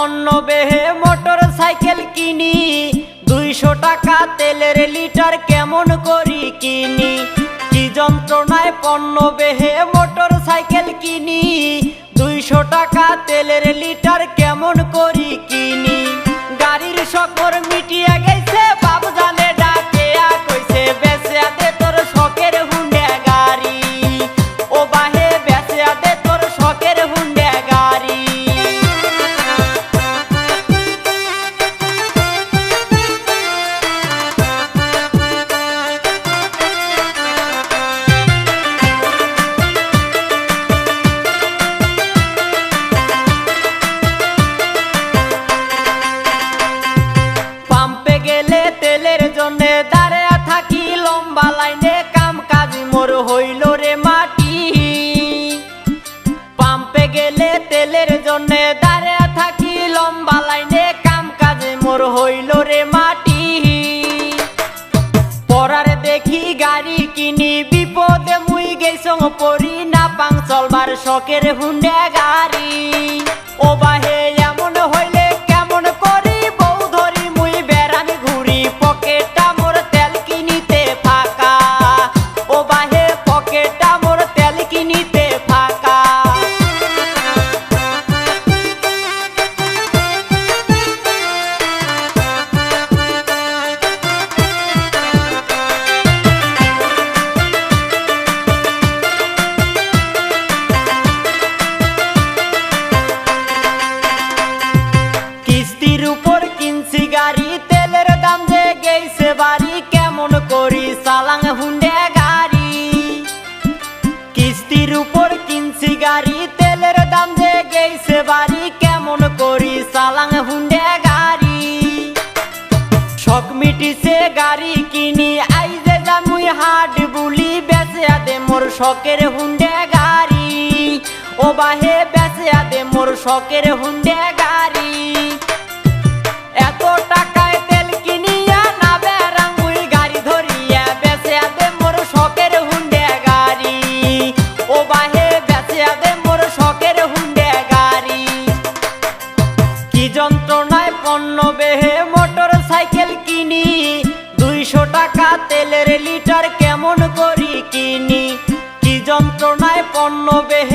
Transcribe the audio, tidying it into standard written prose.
পণ্য বেহে motor cycle কিনি, 200 টাকা তেলের লিটার কেমন করি কিনি। কি যন্ত্রণায় পণ্য বেহে মোটর সাইকেল কিনি, 200 টাকা তেলের লিটার কেমন করি কিনি। গাড়ির শখর মিটিয়া গেছে বাপ জানে ডাকেয়া কইছে বেচে দে তোর শখের হুন্ডা গাড়ি। ও বাহে বেচে দে তোর শখের হুন্ডা গাড়ি। পাম্পে গেলে তেলের জন্যে দাঁড়িয়ে থাকি লম্বা লাইনে, কাম কাজ মোর হইল রে মাটি। পাম্পে গেলে তেলের জন্যে দাঁড়িয়ে থাকি লম্বা লাইনে, কাম কাজ মোর হইল রে মাটি। পরার দেখি গাড়ি কিনি, বিপদে মুই গেছং পরি, না পাং চলবার শখের হুন্ডা গাড়ি। ও বাহে এমন হইলে কেমন করি, বউ ধরি মুই বেড়ানি ঘুরি, পকেটটা মোর তেল কিনিতে ফাঁকা। ও বাহে পকেটটা মোর তেল কিনিতে ফাঁকা। কিস্তির উপর কিনছি গাড়ি, তেলের দাম যে গেছে বাড়ি, কেমন করি চালাং হুন্ডা গাড়ি। কিস্তির উপর কিনছি গাড়ি, তেলের দাম যে গেছে বাড়ি, কেমন করি চালাং হুন্ডা গাড়ি। শখ মিটিছে গাড়ি কিনি, আইজে জামুই হাট বুলি, বেচে দে মোর শখের হুন্ডা গাড়ি। ও বাহে বেচে দে মোর শখের হুন্ডা গাড়ি। এত টাকায় তেল কিনিয়া না বেড়াং মুই গাড়ি ধরিয়া, বেচে দে মোর শখের হুন্ডা গাড়ি। ও বাহে বেচে দে মোর শখের হুন্ডা গাড়ি। কি যন্ত্রণায় পণ্য বেহে মোটর সাইকেল কিনি, 200 টাকা তেলের লিটার কেমন করি কিনি। কি যন্ত্রণায় পণ্য বেহে